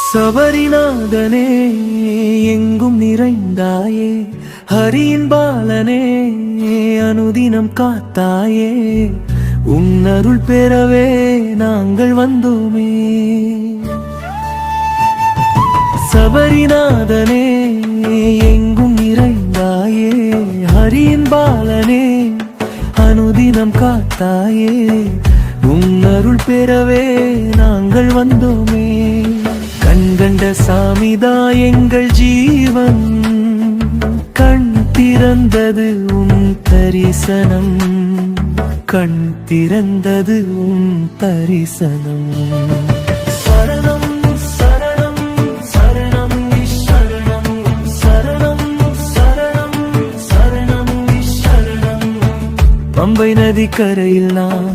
சபரிநாதனே எங்கும் நிறைந்தாயே, ஹரியின் பாலனே அனுதினம் காத்தாயே, உன்னருள் பெறவே நாங்கள் வந்தோமே. சபரிநாதனே எங்கும் நிறைந்தாயே, ஹரியின் பாலனே அனுதினம் காத்தாயே, உன்னருள் பெறவே நாங்கள் வந்தோமே. கண்கண்ட சாமிதா எங்கள் ஜீவன், கண் திறந்தது உன் தரிசனம், கண் திறந்தது உன் தரிசனம். சரணம் சரணம் சரணம் சரணம் சரணம் சரணம் சரணம் சரணம். பம்பை நதி கரையில் நாம்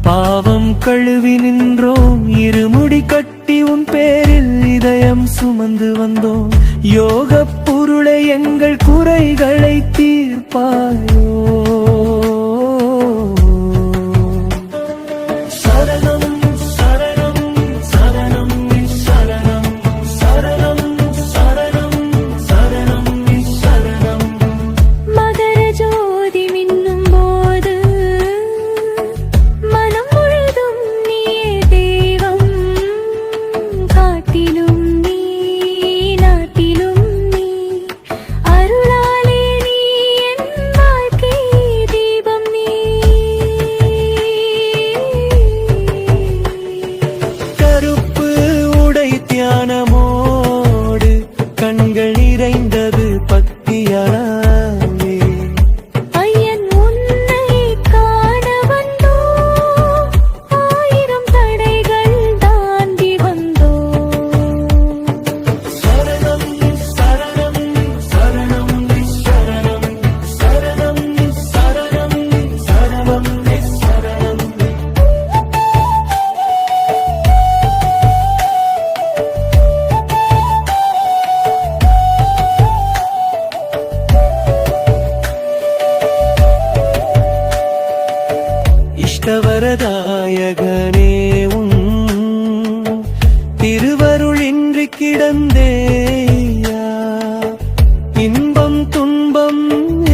பாவம் கழுவி நின்றோம், இருமுடி கட்டி உன் பேரில் இதயம் சுமந்து வந்தோம். யோக பொருளை எங்கள் குறைகளை தீர்ப்பாயோ. சரணம் சரணம் சரணம் சரணம் சரணம் சரணம் சரணம் சரணம். மகர ஜோதி மின்னும் போது மனம் முழுதும் நீயே தெய்வம், காட்டிலும் நீ நாட்டிலும் நீ, அருளாலே நீ என் வாழ்க்கை தீபம் நீ. கருப்பு உடை தியானமோடு கண்கள் நிறைந்தது பக்தியாலே, ஐயன் உன்னை காண வந்தோம், ஆயிரம் தடைகள் தாண்டி வந்தோம். சரணம் சரணம் சரணம் சரணம் சரணம் சரணம் சரணம் சரணம். இஷ்டவரதாயகனே உன் திருவருளின்றி கிடந்தேயா, இன்பம் துன்பம்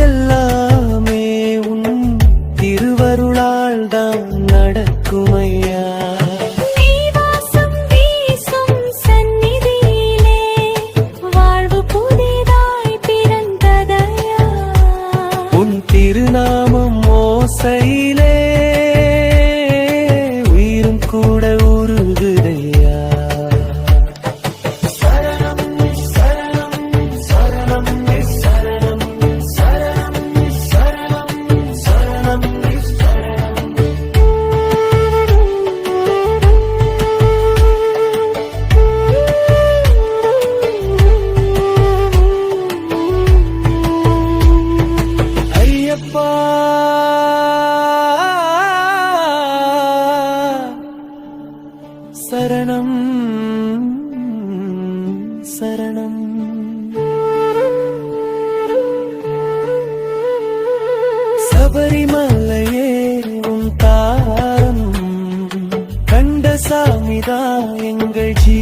எல்லாமே உன் திருவருளால் தான் நடக்குமையா. நீ வாசம் வீசும் சந்நிதியிலே வாழ்வு புதிதாய் பிறந்ததையா, உன் திருநாமம் ஓசையிலே உயிரும் கூட உருகுதையா. சரணம் சரணம் சரணம் சரணம் சரணம் சரணம் சரணம் சரணம். ஐயப்பா சரணம் சரணம். சபரிமலையே உன் தாரம் கண்ட சாமிதா எங்கள் ஜீ